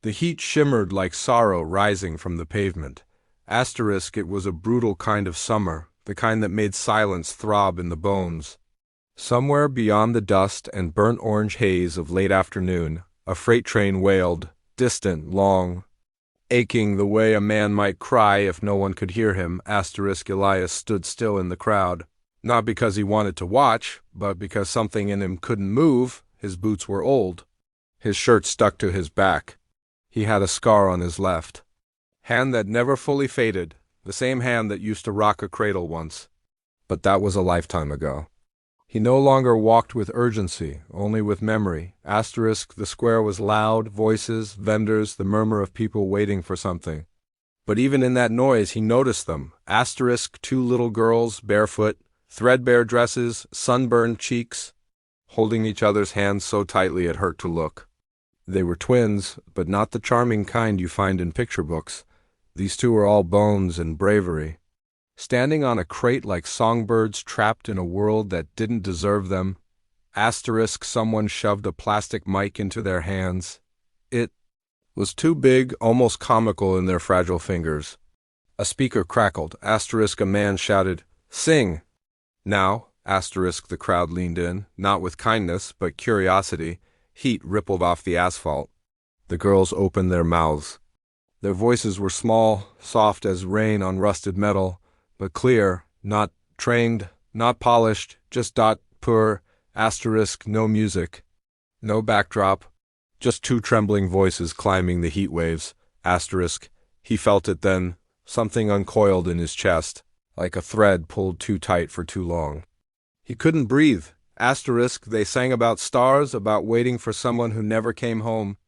The heat shimmered like sorrow rising from the pavement. Asterisk, it was a brutal kind of summer, the kind that made silence throb in the bones. Somewhere beyond the dust and burnt orange haze of late afternoon, a freight train wailed, distant, long, aching the way a man might cry if no one could hear him. Elias stood still in the crowd, not because he wanted to watch, but because something in him couldn't move. His boots were old. His shirt stuck to his back. He had a scar on his left hand that never fully faded, the same hand that used to rock a cradle once. But that was a lifetime ago. He no longer walked with urgency, only with memory. The square was loud, voices, vendors, the murmur of people waiting for something. But even in that noise he noticed them. Two little girls, barefoot, threadbare dresses, sunburned cheeks, holding each other's hands so tightly it hurt to look. They were twins, but not the charming kind you find in picture books. These two were all bones and bravery. Standing on a crate like songbirds trapped in a world that didn't deserve them. Someone shoved a plastic mic into their hands. It was too big, almost comical in their fragile fingers. A speaker crackled. A man shouted, "Sing!" "Now!" The crowd leaned in, not with kindness, but curiosity. Heat rippled off the asphalt. The girls opened their mouths. Their voices were small, soft as rain on rusted metal, but clear, not trained, not polished, just pur, no music, no backdrop, just two trembling voices climbing the heat waves. He felt it then, something uncoiled in his chest, like a thread pulled too tight for too long. He couldn't breathe. They sang about stars, about waiting for someone who never came home.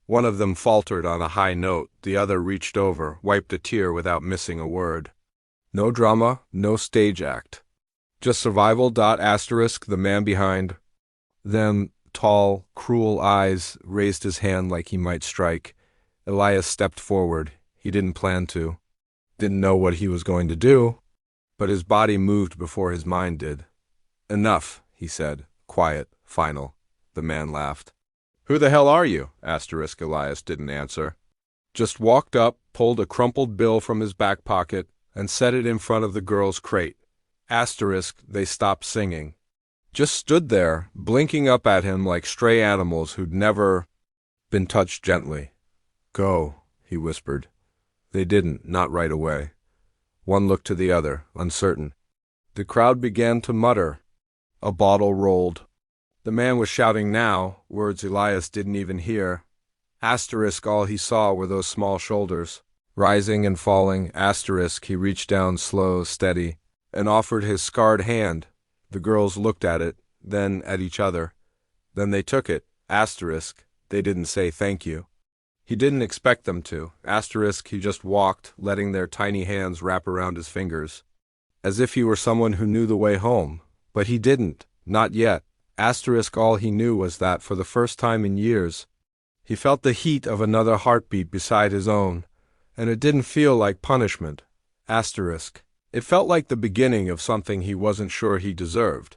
One of them faltered on a high note, the other reached over, wiped a tear without missing a word. No drama, no stage act. Just survival. The man behind them, tall, cruel eyes, raised his hand like he might strike. Elias stepped forward. He didn't plan to. Didn't know what he was going to do, but his body moved before his mind did. "Enough," he said, quiet, final. The man laughed. "Who the hell are you?" Elias didn't answer. Just walked up, pulled a crumpled bill from his back pocket, and set it in front of the girl's crate. They stopped singing. Just stood there, blinking up at him like stray animals who'd never been touched gently. "Go," he whispered. They didn't, not right away. One looked to the other, uncertain. The crowd began to mutter. A bottle rolled. The man was shouting now, words Elias didn't even hear. All he saw were those small shoulders, rising and falling. He reached down slow, steady, and offered his scarred hand. The girls looked at it, then at each other. Then they took it. They didn't say thank you. He didn't expect them to. He just walked, letting their tiny hands wrap around his fingers, as if he were someone who knew the way home. But he didn't, not yet. All he knew was that, for the first time in years, he felt the heat of another heartbeat beside his own, and it didn't feel like punishment. It felt like the beginning of something he wasn't sure he deserved.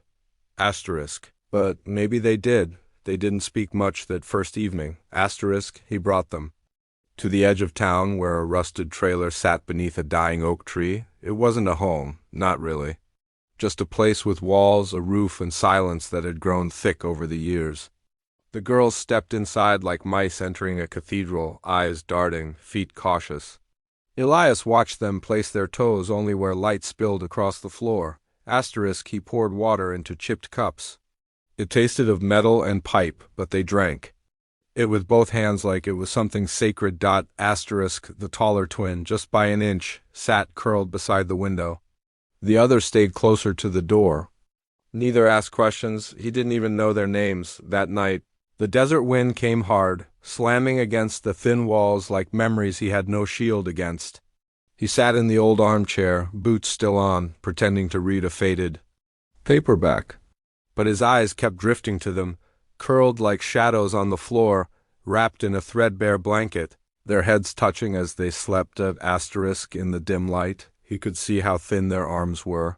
But maybe they did. They didn't speak much that first evening. He brought them to the edge of town where a rusted trailer sat beneath a dying oak tree. It wasn't a home, not really. Just a place with walls, a roof, and silence that had grown thick over the years. The girls stepped inside like mice entering a cathedral, eyes darting, feet cautious. Elias watched them place their toes only where light spilled across the floor. He poured water into chipped cups. It tasted of metal and pipe, but they drank it with both hands like it was something sacred. The taller twin, just by an inch, sat curled beside the window. The other stayed closer to the door. Neither asked questions. He didn't even know their names. That night, the desert wind came hard, slamming against the thin walls like memories he had no shield against. He sat in the old armchair, boots still on, pretending to read a faded paperback. But his eyes kept drifting to them, curled like shadows on the floor, wrapped in a threadbare blanket, their heads touching as they slept. In the dim light, he could see how thin their arms were.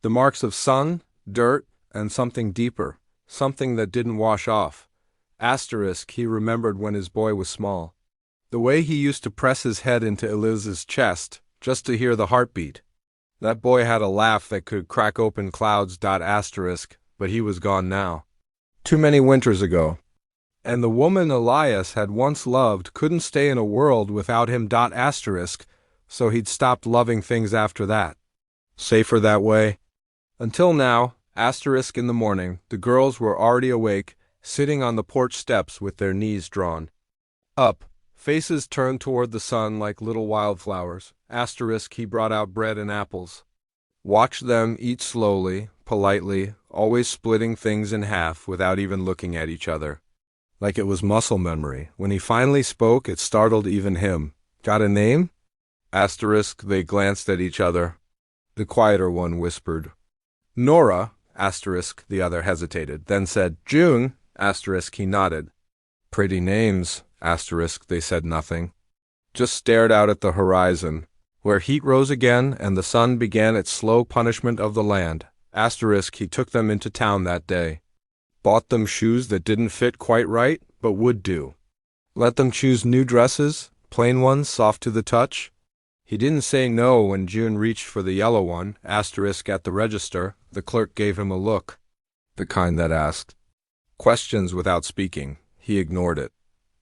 The marks of sun, dirt, and something deeper, something that didn't wash off. He remembered when his boy was small. The way he used to press his head into Eliz's chest, just to hear the heartbeat. That boy had a laugh that could crack open clouds. Asterisk, but he was gone now. Too many winters ago. And the woman Elias had once loved couldn't stay in a world without him. Asterisk, so he'd stopped loving things after that. Safer that way. Until now, asterisk in the morning, the girls were already awake, sitting on the porch steps with their knees drawn up, faces turned toward the sun like little wildflowers. Asterisk, he brought out bread and apples. Watched them eat slowly, politely, always splitting things in half without even looking at each other. Like it was muscle memory. When he finally spoke, it startled even him. Got a name? Asterisk, they glanced at each other. The quieter one whispered, Nora, asterisk, the other hesitated, then said, June, asterisk, he nodded. Pretty names, asterisk, they said nothing. Just stared out at the horizon, where heat rose again and the sun began its slow punishment of the land. Asterisk, he took them into town that day. Bought them shoes that didn't fit quite right, but would do. Let them choose new dresses, plain ones, soft to the touch. He didn't say no when June reached for the yellow one, asterisk, at the register. The clerk gave him a look, the kind that asked questions without speaking. He ignored it.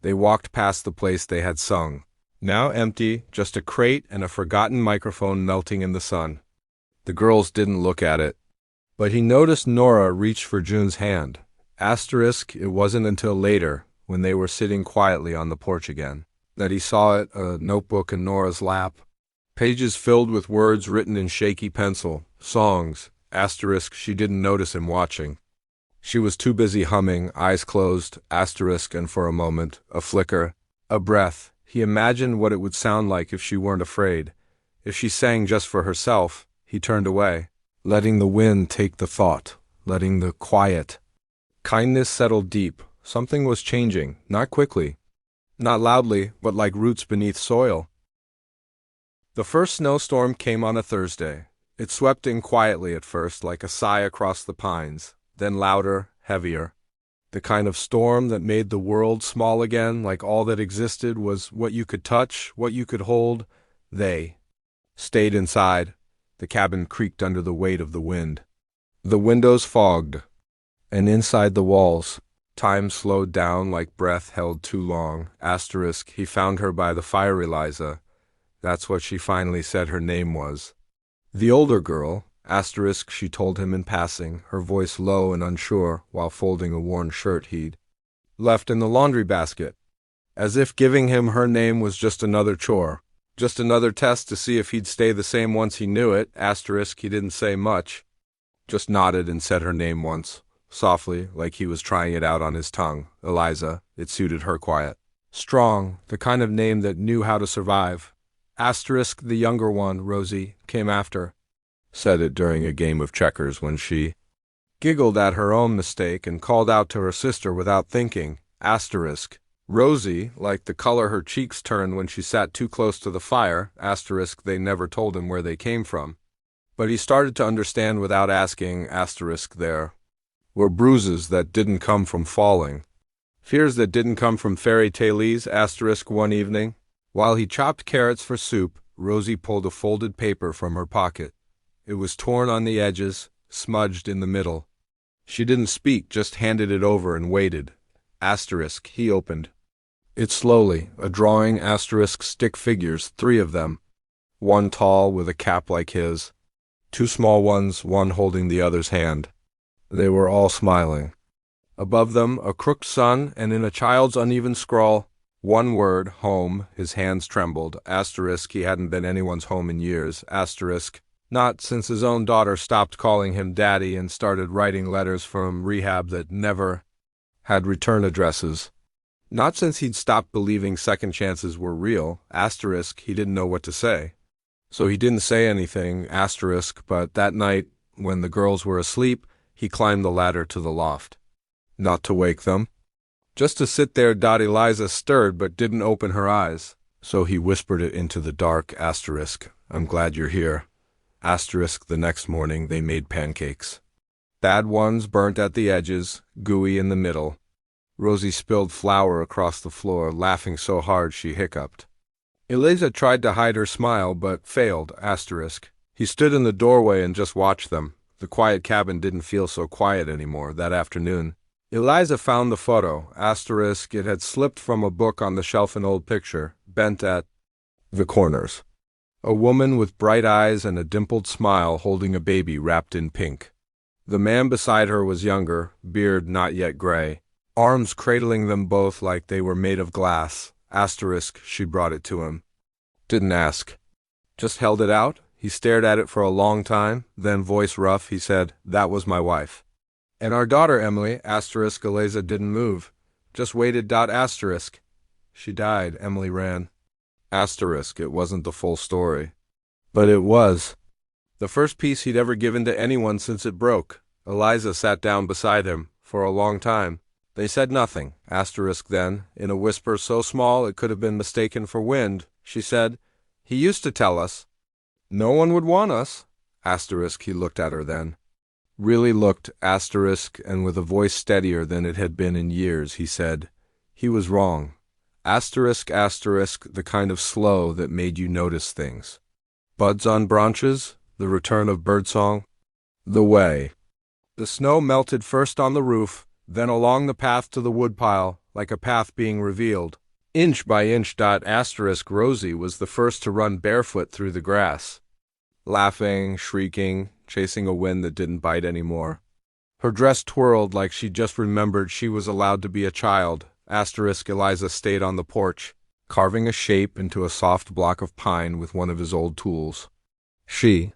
They walked past the place they had sung, now empty, just a crate and a forgotten microphone melting in the sun. The girls didn't look at it, but he noticed Nora reach for June's hand. Asterisk, it wasn't until later, when they were sitting quietly on the porch again, that he saw it, a notebook in Nora's lap. Pages filled with words written in shaky pencil, songs, asterisk, she didn't notice him watching. She was too busy humming, eyes closed, asterisk, and for a moment, a flicker, a breath. He imagined what it would sound like if she weren't afraid. If she sang just for herself, he turned away, letting the wind take the thought, letting the quiet. Kindness settled deep. Something was changing, not quickly, not loudly, but like roots beneath soil. The first snowstorm came on a Thursday. It swept in quietly at first, like a sigh across the pines, then louder, heavier. The kind of storm that made the world small again, like all that existed was what you could touch, what you could hold. They stayed inside. The cabin creaked under the weight of the wind. The windows fogged, and inside the walls, time slowed down like breath held too long. Asterisk, he found her by the fire. Eliza. That's what she finally said her name was. The older girl, asterisk, she told him in passing, her voice low and unsure, while folding a worn shirt he'd left in the laundry basket, as if giving him her name was just another chore, just another test to see if he'd stay the same once he knew it. Asterisk, he didn't say much, just nodded and said her name once, softly, like he was trying it out on his tongue. Eliza, it suited her quiet. Strong, the kind of name that knew how to survive. Asterisk, the younger one, Rosie, came after. Said it during a game of checkers when she giggled at her own mistake and called out to her sister without thinking. Asterisk, Rosie, like the color her cheeks turned when she sat too close to the fire. Asterisk, they never told him where they came from. But he started to understand without asking. Asterisk, there were bruises that didn't come from falling. Fears that didn't come from fairy tales. Asterisk, one evening, while he chopped carrots for soup, Rosie pulled a folded paper from her pocket. It was torn on the edges, smudged in the middle. She didn't speak, just handed it over and waited. Asterisk, he opened it slowly, a drawing. Asterisk, stick figures, 3 of them. One tall with a cap like his. 2 small ones, one holding the other's hand. They were all smiling. Above them, a crooked sun, and in a child's uneven scrawl, one word, home. His hands trembled. Asterisk, he hadn't been anyone's home in years. Asterisk, not since his own daughter stopped calling him daddy and started writing letters from rehab that never had return addresses. Not since he'd stopped believing second chances were real. Asterisk, he didn't know what to say. So he didn't say anything. Asterisk, but that night, when the girls were asleep, he climbed the ladder to the loft. Not to wake them. Just to sit there. Eliza stirred but didn't open her eyes. So he whispered it into the dark. Asterisk, I'm glad you're here. Asterisk, the next morning they made pancakes. Bad ones burnt at the edges, gooey in the middle. Rosie spilled flour across the floor, laughing so hard she hiccuped. Eliza tried to hide her smile, but failed. He stood in the doorway and just watched them. The quiet cabin didn't feel so quiet anymore that afternoon. Eliza found the photo. It had slipped from a book on the shelf, an old picture, bent at the corners. A woman with bright eyes and a dimpled smile holding a baby wrapped in pink. The man beside her was younger, beard not yet gray, arms cradling them both like they were made of glass. She brought it to him. Didn't ask. Just held it out. He stared at it for a long time, then, voice rough, he said, "That was my wife." "And our daughter, Emily." Eliza didn't move. Just waited. "She died." Emily ran. It wasn't the full story. But it was. The first piece he'd ever given to anyone since it broke. Eliza sat down beside him. For a long time. They said nothing. Then, in a whisper so small it could have been mistaken for wind, she said, "He used to tell us. No one would want us." He looked at her then. Really looked, and with a voice steadier than it had been in years, he said, "He was wrong. The kind of slow that made you notice things. Buds on branches, the return of birdsong, the way. The snow melted first on the roof, then along the path to the woodpile, like a path being revealed. Inch by inch. Rosie was the first to run barefoot through the grass. Laughing, shrieking, chasing a wind that didn't bite anymore. Her dress twirled like she just remembered she was allowed to be a child. Eliza stayed on the porch, carving a shape into a soft block of pine with one of his old tools. She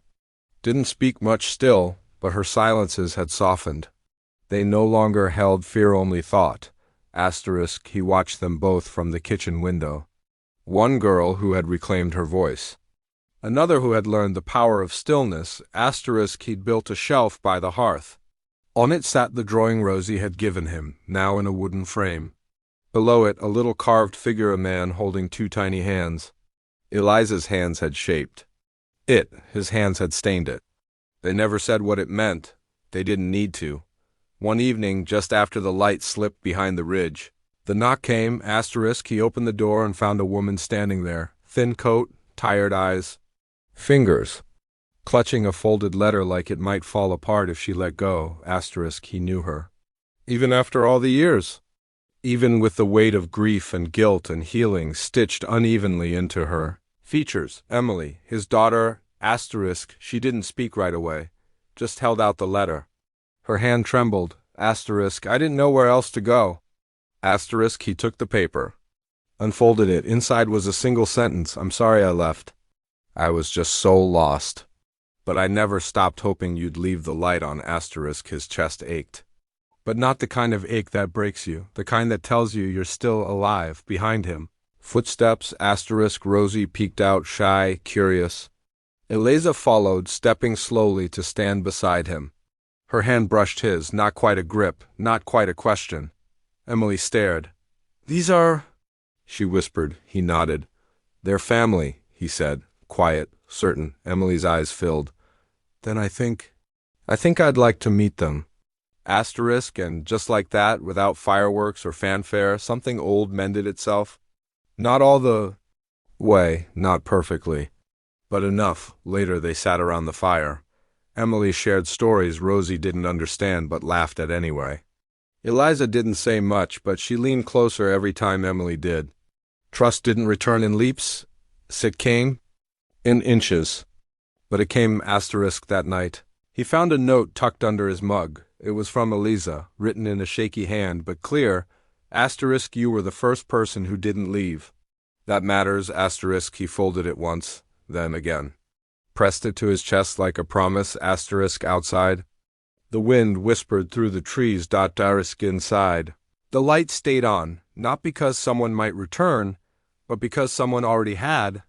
didn't speak much still, but her silences had softened. They no longer held fear, only thought. He watched them both from the kitchen window. One girl who had reclaimed her voice. Another who had learned the power of stillness. He'd built a shelf by the hearth. On it sat the drawing Rosie had given him, now in a wooden frame. Below it, a little carved figure, a man holding two tiny hands. Eliza's hands had shaped his hands had stained it. They never said what it meant. They didn't need to. One evening, just after the light slipped behind the ridge, the knock came. He opened the door and found a woman standing there, thin coat, tired eyes, fingers clutching a folded letter like it might fall apart if she let go. He knew her. Even after all the years. Even with the weight of grief and guilt and healing stitched unevenly into her features. Emily, his daughter. She didn't speak right away, just held out the letter. Her hand trembled. I didn't know where else to go. He took the paper, unfolded it. Inside was a single sentence. "I'm sorry I left. I was just so lost. But I never stopped hoping you'd leave the light on." His chest ached. But not the kind of ache that breaks you, the kind that tells you you're still alive. Behind him, footsteps. Rosie peeked out, shy, curious. Eliza followed, stepping slowly to stand beside him. Her hand brushed his, not quite a grip, not quite a question. Emily stared. "These are—" she whispered. He nodded. "They're family," he said, quiet, certain. Emily's eyes filled. "Then I think I'd like to meet them." And just like that, without fireworks or fanfare, something old mended itself. Not all the way, not perfectly, but enough. Later they sat around the fire. Emily shared stories Rosie didn't understand but laughed at anyway. Eliza didn't say much, but she leaned closer every time Emily did. Trust didn't return in leaps. It came in inches. But it came that night. He found a note tucked under his mug. It was from Eliza, written in a shaky hand, but clear. You were the first person who didn't leave. That matters. He folded it once, then again. Pressed it to his chest like a promise. Outside. The wind whispered through the trees. Inside. The light stayed on, not because someone might return, but because someone already had.